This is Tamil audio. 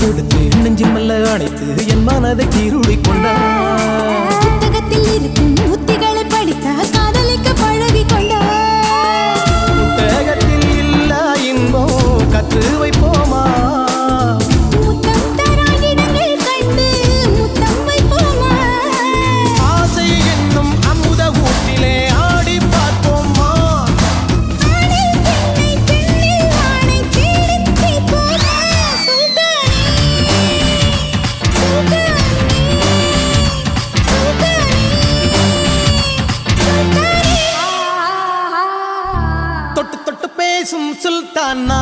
எடுத்து நெஞ்சில் மெல்ல அணைத்து என் மனதை கீருடி கொண்டார். புத்தகத்தில் இருக்கும் உத்திகளை படித்த காதலிக்க பழகி கொண்டார். புத்தகத்தில் இல்ல இன்பம் கற்று வைப்போமா, முத்தம் தரா இடங்கள் கண்டு முத்தம் வைப்போமா, ஆசை என்னும் அமுத ஊட்டிலே ஆடி பார்ப்போமா. ஆணில் பெண்ணை பெண்ணில் ஆணை தேடித் தீர்ப்போமா. சுல்தானே சுல்தானே சுல்தானே சுல்தானே. தொட்டு தொட்டு பேசும் சுல்தானா